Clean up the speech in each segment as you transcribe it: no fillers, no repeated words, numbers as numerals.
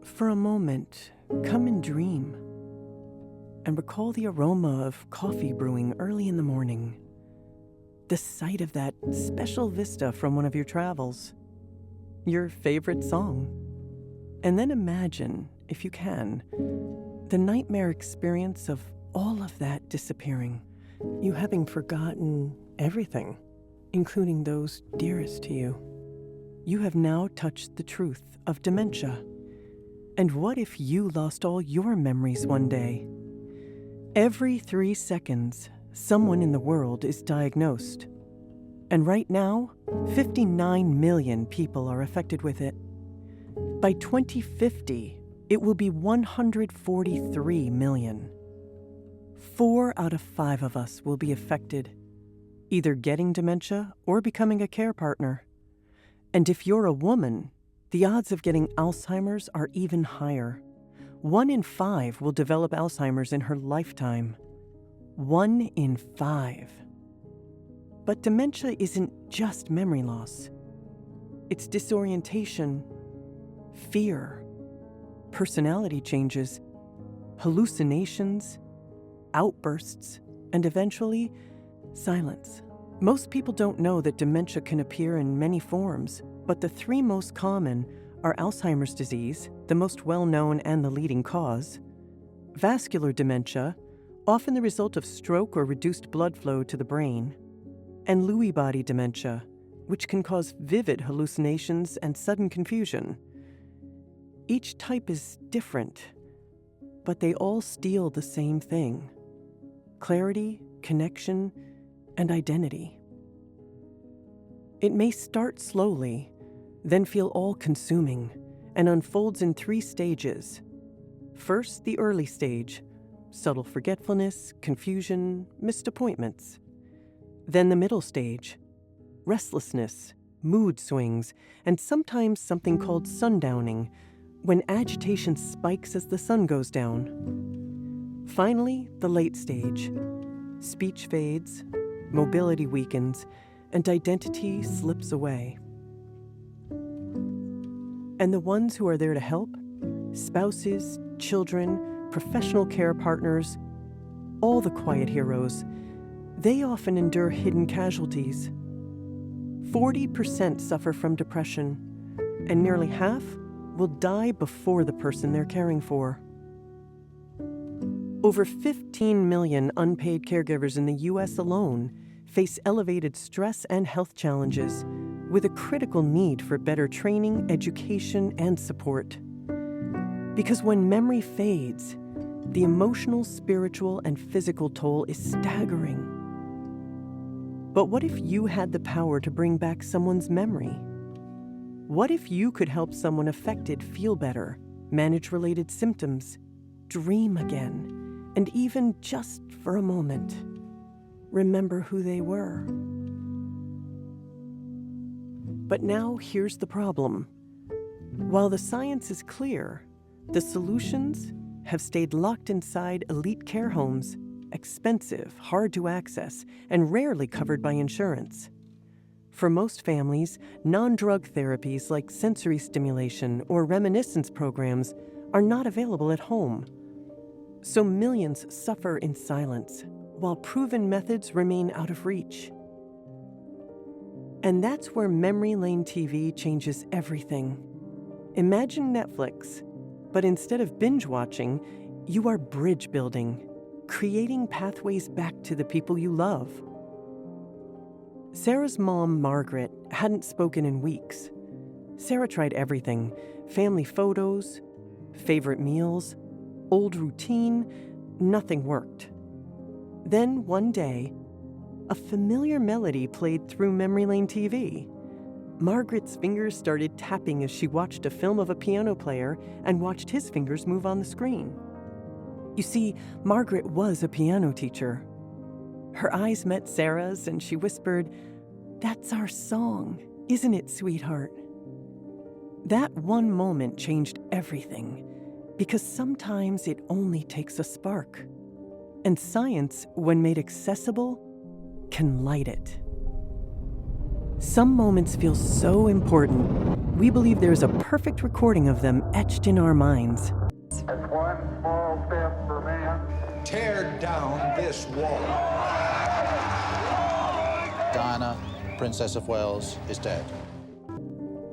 For a moment, come and dream, and recall the aroma of coffee brewing early in the morning, the sight of that special vista from one of your travels, your favorite song. And then imagine, if you can, the nightmare experience of all of that disappearing, you having forgotten everything, including those dearest to you. You have now touched the truth of dementia. And what if you lost all your memories one day? Every 3 seconds, someone in the world is diagnosed. And right now, 59 million people are affected with it. By 2050, it will be 143 million. 4 out of 5 of us will be affected, either getting dementia or becoming a care partner. And if you're a woman, the odds of getting Alzheimer's are even higher. 1 in 5 will develop Alzheimer's in her lifetime. 1 in 5. But dementia isn't just memory loss. It's disorientation, fear, personality changes, hallucinations, outbursts, and eventually, silence. Most people don't know that dementia can appear in many forms, but the 3 most common are Alzheimer's disease, the most well-known and the leading cause, vascular dementia, often the result of stroke or reduced blood flow to the brain, and Lewy body dementia, which can cause vivid hallucinations and sudden confusion. Each type is different, but they all steal the same thing: clarity, connection, and identity. It may start slowly, then feel all-consuming, and unfolds in 3 stages. First, the early stage: subtle forgetfulness, confusion, missed appointments. Then the middle stage: restlessness, mood swings, and sometimes something called sundowning, when agitation spikes as the sun goes down. Finally, the late stage: speech fades, mobility weakens, and identity slips away. And the ones who are there to help, spouses, children, professional care partners, all the quiet heroes, they often endure hidden casualties. 40% suffer from depression, and nearly half will die before the person they're caring for. Over 15 million unpaid caregivers in the U.S. alone face elevated stress and health challenges, with a critical need for better training, education, and support. Because when memory fades, the emotional, spiritual, and physical toll is staggering. But what if you had the power to bring back someone's memory? What if you could help someone affected feel better, manage related symptoms, dream again, and even just for a moment, remember who they were? But now here's the problem. While the science is clear, the solutions have stayed locked inside elite care homes, expensive, hard to access, and rarely covered by insurance. For most families, non-drug therapies like sensory stimulation or reminiscence programs are not available at home. So millions suffer in silence, while proven methods remain out of reach. And that's where Memory Lane TV changes everything. Imagine Netflix, but instead of binge watching, you are bridge building, creating pathways back to the people you love. Sarah's mom, Margaret, hadn't spoken in weeks. Sarah tried everything: family photos, favorite meals, old routine. Nothing worked. Then one day, a familiar melody played through Memory Lane TV. Margaret's fingers started tapping as she watched a film of a piano player and watched his fingers move on the screen. You see, Margaret was a piano teacher. Her eyes met Sarah's and she whispered, "That's our song, isn't it, sweetheart?" That one moment changed everything, because sometimes it only takes a spark. And science, when made accessible, can light it. Some moments feel so important we believe there's a perfect recording of them etched in our minds. It's one small step for man. Tear down this wall. Diana, Princess of Wales, is dead.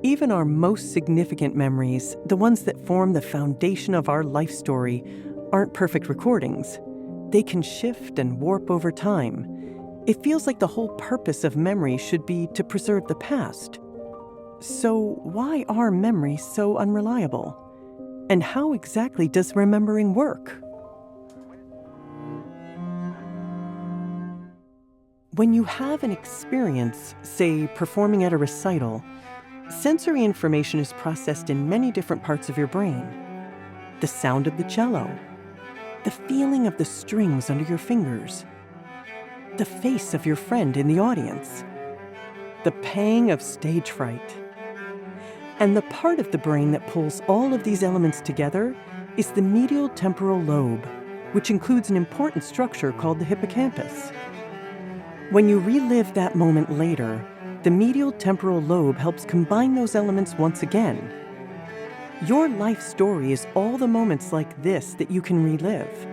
Even our most significant memories, the ones that form the foundation of our life story, aren't perfect recordings. They can shift and warp over time. It feels like the whole purpose of memory should be to preserve the past. So why are memories so unreliable? And how exactly does remembering work? When you have an experience, say performing at a recital, sensory information is processed in many different parts of your brain. The sound of the cello, the feeling of the strings under your fingers, the face of your friend in the audience, the pang of stage fright. And the part of the brain that pulls all of these elements together is the medial temporal lobe, which includes an important structure called the hippocampus. When you relive that moment later, the medial temporal lobe helps combine those elements once again. Your life story is all the moments like this that you can relive.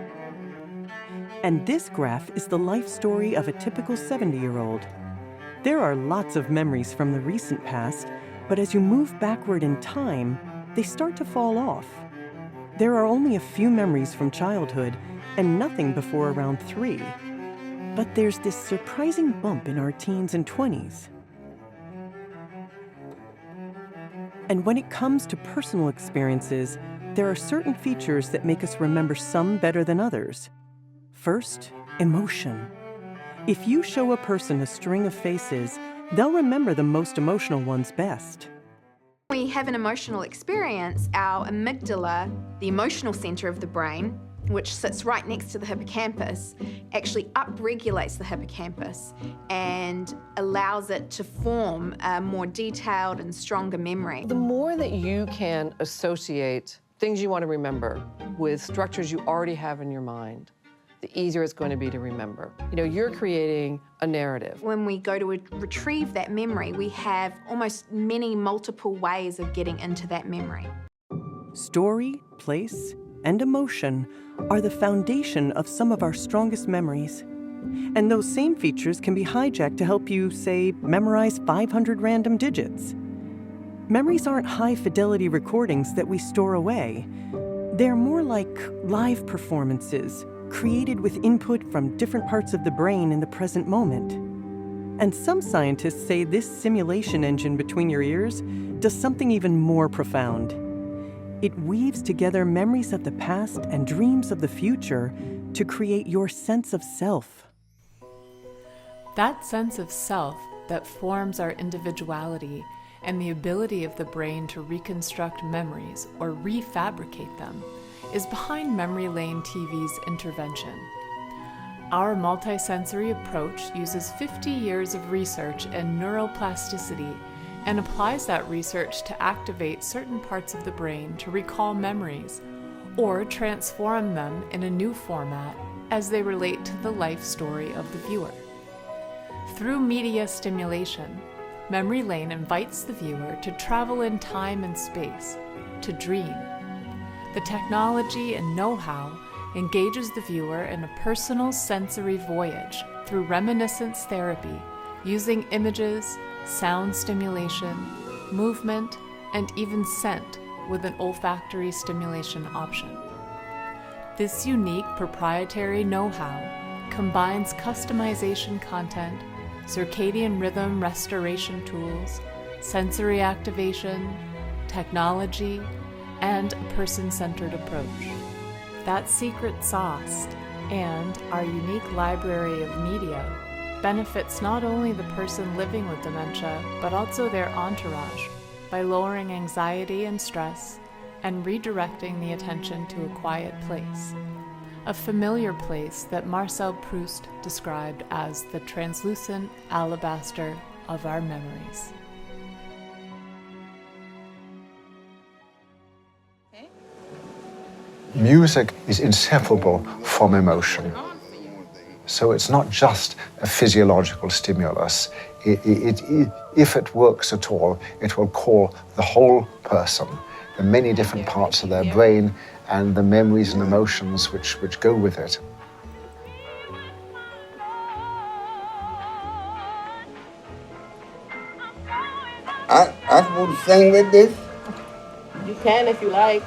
And this graph is the life story of a typical 70-year-old. There are lots of memories from the recent past, but as you move backward in time, they start to fall off. There are only a few memories from childhood and nothing before around 3. But there's this surprising bump in our teens and 20s. And when it comes to personal experiences, there are certain features that make us remember some better than others. First, emotion. If you show a person a string of faces, they'll remember the most emotional ones best. When we have an emotional experience, our amygdala, the emotional center of the brain, which sits right next to the hippocampus, actually upregulates the hippocampus and allows it to form a more detailed and stronger memory. The more that you can associate things you want to remember with structures you already have in your mind, the easier it's going to be to remember. You know, you're creating a narrative. When we go to retrieve that memory, we have almost multiple ways of getting into that memory. Story, place, and emotion are the foundation of some of our strongest memories. And those same features can be hijacked to help you, say, memorize 500 random digits. Memories aren't high-fidelity recordings that we store away. They're more like live performances, created with input from different parts of the brain in the present moment. And some scientists say this simulation engine between your ears does something even more profound. It weaves together memories of the past and dreams of the future to create your sense of self. That sense of self that forms our individuality and the ability of the brain to reconstruct memories or refabricate them is behind Memory Lane TV's intervention. Our multisensory approach uses 50 years of research in neuroplasticity and applies that research to activate certain parts of the brain to recall memories or transform them in a new format as they relate to the life story of the viewer. Through media stimulation, Memory Lane invites the viewer to travel in time and space, to dream. The technology and know-how engages the viewer in a personal sensory voyage through reminiscence therapy using images, sound stimulation, movement, and even scent with an olfactory stimulation option. This unique proprietary know-how combines customization content, circadian rhythm restoration tools, sensory activation, technology, and a person-centered approach. That secret sauce and our unique library of media benefits not only the person living with dementia, but also their entourage by lowering anxiety and stress and redirecting the attention to a quiet place. A familiar place that Marcel Proust described as the translucent alabaster of our memories. Music is inseparable from emotion. So it's not just a physiological stimulus. If it works at all, it will call the whole person, the many different parts of their brain, and the memories and emotions which go with it. I supposed to sing with this? You can if you like.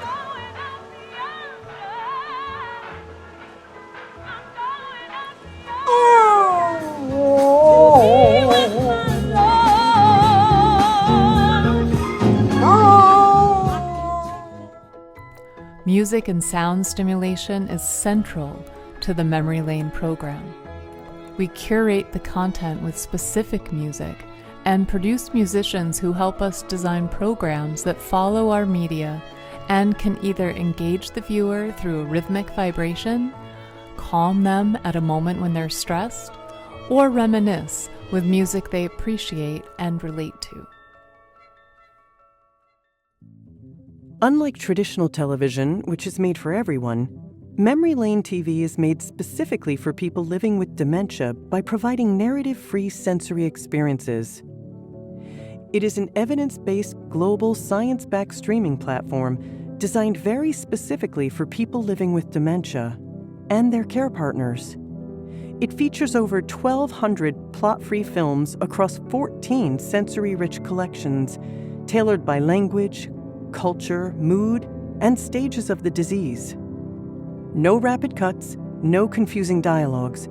Music and sound stimulation is central to the Memory Lane program. We curate the content with specific music and produce musicians who help us design programs that follow our media and can either engage the viewer through a rhythmic vibration, calm them at a moment when they're stressed, or reminisce with music they appreciate and relate to. Unlike traditional television, which is made for everyone, Memory Lane TV is made specifically for people living with dementia by providing narrative-free sensory experiences. It is an evidence-based, global, science-backed streaming platform designed very specifically for people living with dementia and their care partners. It features over 1,200 plot-free films across 14 sensory-rich collections tailored by language, culture, mood, and stages of the disease. No rapid cuts, no confusing dialogues,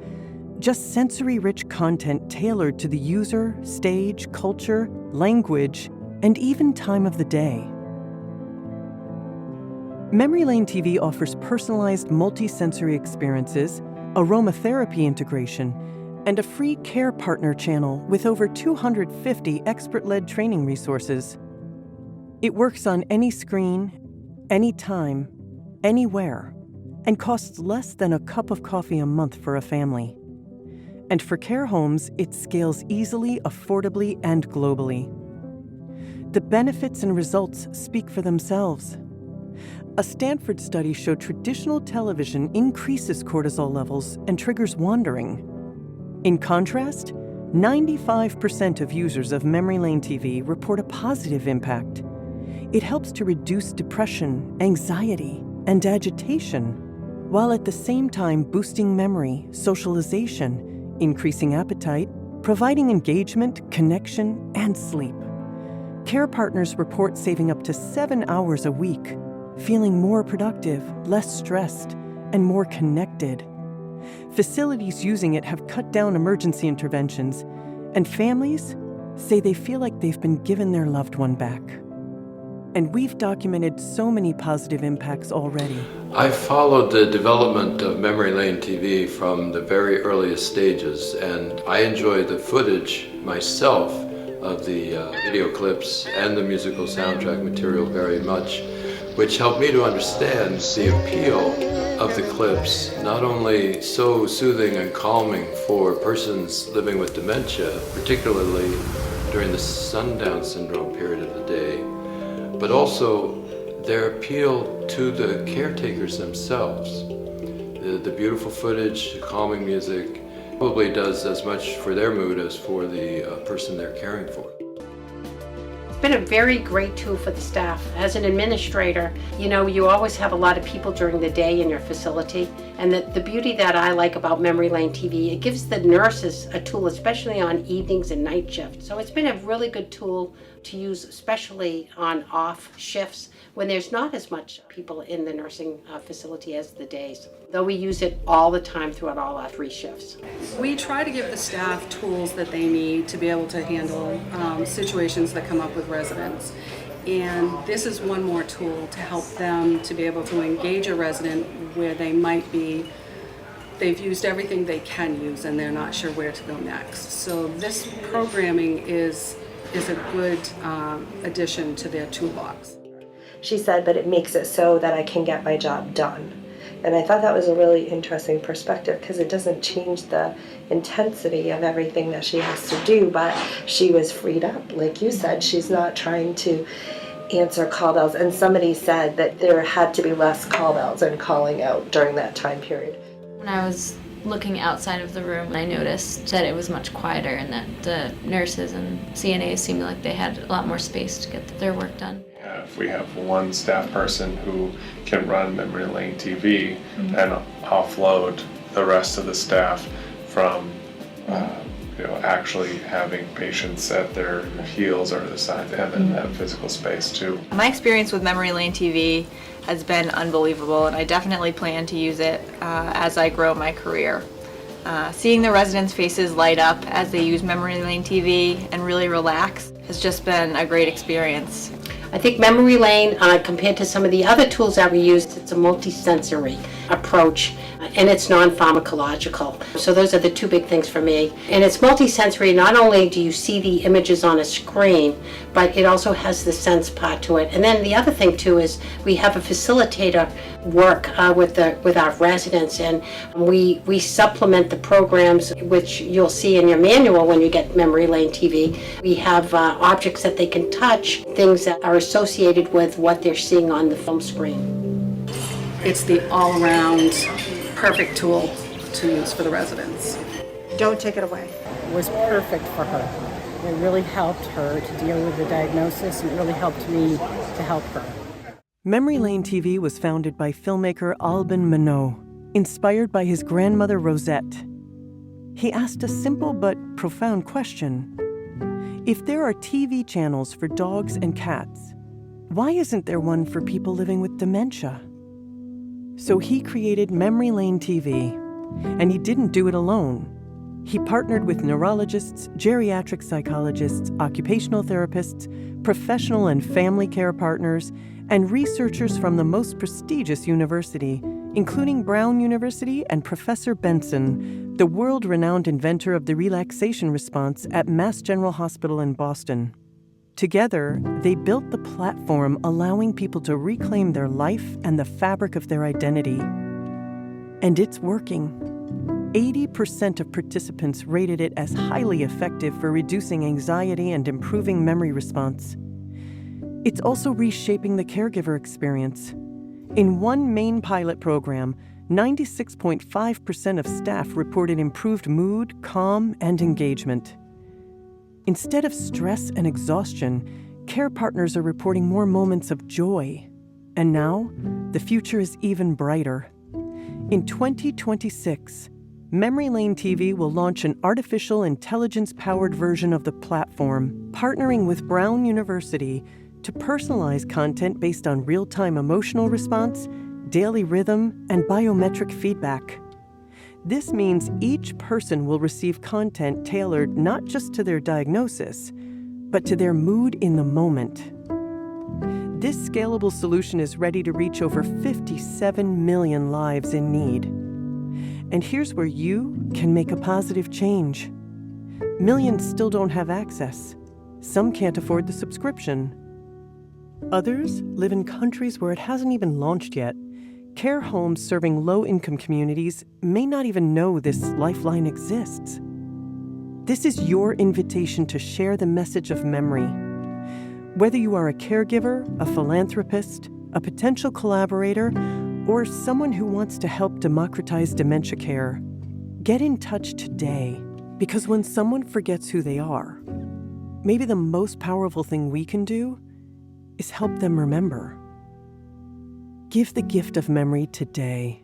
just sensory-rich content tailored to the user, stage, culture, language, and even time of the day. Memory Lane TV offers personalized multi-sensory experiences, aromatherapy integration, and a free care partner channel with over 250 expert-led training resources. It works on any screen, anytime, anywhere, and costs less than a cup of coffee a month for a family. And for care homes, it scales easily, affordably, and globally. The benefits and results speak for themselves. A Stanford study showed traditional television increases cortisol levels and triggers wandering. In contrast, 95% of users of Memory Lane TV report a positive impact. It helps to reduce depression, anxiety, and agitation, while at the same time boosting memory, socialization, increasing appetite, providing engagement, connection, and sleep. Care partners report saving up to 7 hours a week, feeling more productive, less stressed, and more connected. Facilities using it have cut down emergency interventions, and families say they feel like they've been given their loved one back. And we've documented so many positive impacts already. I've followed the development of Memory Lane TV from the very earliest stages, and I enjoy the footage myself of the video clips and the musical soundtrack material very much, which helped me to understand the appeal of the clips, not only so soothing and calming for persons living with dementia, particularly during the sundown syndrome period of the day, but also their appeal to the caretakers themselves. The beautiful footage, calming music, probably does as much for their mood as for the person they're caring for. It's been a very great tool for the staff. As an administrator, you always have a lot of people during the day in your facility, and the beauty that I like about Memory Lane TV, it gives the nurses a tool, especially on evenings and night shifts. So it's been a really good tool to use, especially on off shifts when there's not as much people in the nursing facility as the days, though we use it all the time throughout all our 3 shifts. We try to give the staff tools that they need to be able to handle situations that come up with residents. And this is one more tool to help them to be able to engage a resident where they might be, they've used everything they can use and they're not sure where to go next. So this programming is a good addition to their toolbox. She said, but it makes it so that I can get my job done. And I thought that was a really interesting perspective because it doesn't change the intensity of everything that she has to do, but she was freed up. Like you said, she's not trying to answer call bells. And somebody said that there had to be less call bells and calling out during that time period. When I was Looking outside of the room, I noticed that it was much quieter and that the nurses and CNAs seemed like they had a lot more space to get their work done. If we have one staff person who can run memory lane TV and offload the rest of the staff from actually having patients at their heels or the side and then that physical space too. My experience with memory lane TV has been unbelievable, and I definitely plan to use it as I grow my career. Seeing the residents' faces light up as they use memory lane TV and really relax has just been a great experience. I think memory lane, compared to some of the other tools that we use, it's a multi-sensory approach, and it's non-pharmacological. So those are the two big things for me. And it's multi-sensory. Not only do you see the images on a screen, but it also has the sense part to it. And then the other thing too is we have a facilitator work with our residents, and we supplement the programs, which you'll see in your manual when you get memory lane TV. We have objects that they can touch, things that are associated with what they're seeing on the film screen. It's the all-around perfect tool to use for the residents. Don't take it away. It was perfect for her. It really helped her to deal with the diagnosis, and it really helped me to help her. Memory Lane TV was founded by filmmaker Alban Maino, inspired by his grandmother Rosette. He asked a simple but profound question. If there are TV channels for dogs and cats, why isn't there one for people living with dementia? So he created Memory Lane TV, and he didn't do it alone. He partnered with neurologists, geriatric psychologists, occupational therapists, professional and family care partners, and researchers from the most prestigious university, including Brown University and Professor Benson, the world-renowned inventor of the relaxation response at Mass General Hospital in Boston. Together, they built the platform allowing people to reclaim their life and the fabric of their identity. And it's working. 80% of participants rated it as highly effective for reducing anxiety and improving memory response. It's also reshaping the caregiver experience. In one main pilot program, 96.5% of staff reported improved mood, calm, and engagement. Instead of stress and exhaustion, care partners are reporting more moments of joy. And now, the future is even brighter. In 2026, Memory Lane TV will launch an artificial intelligence-powered version of the platform, partnering with Brown University to personalize content based on real-time emotional response, daily rhythm, and biometric feedback. This means each person will receive content tailored not just to their diagnosis, but to their mood in the moment. This scalable solution is ready to reach over 57 million lives in need. And here's where you can make a positive change. Millions still don't have access. Some can't afford the subscription. Others live in countries where it hasn't even launched yet. Care homes serving low-income communities may not even know this lifeline exists. This is your invitation to share the message of memory. Whether you are a caregiver, a philanthropist, a potential collaborator, or someone who wants to help democratize dementia care, get in touch today, because when someone forgets who they are, maybe the most powerful thing we can do is help them remember. Give the gift of memory today.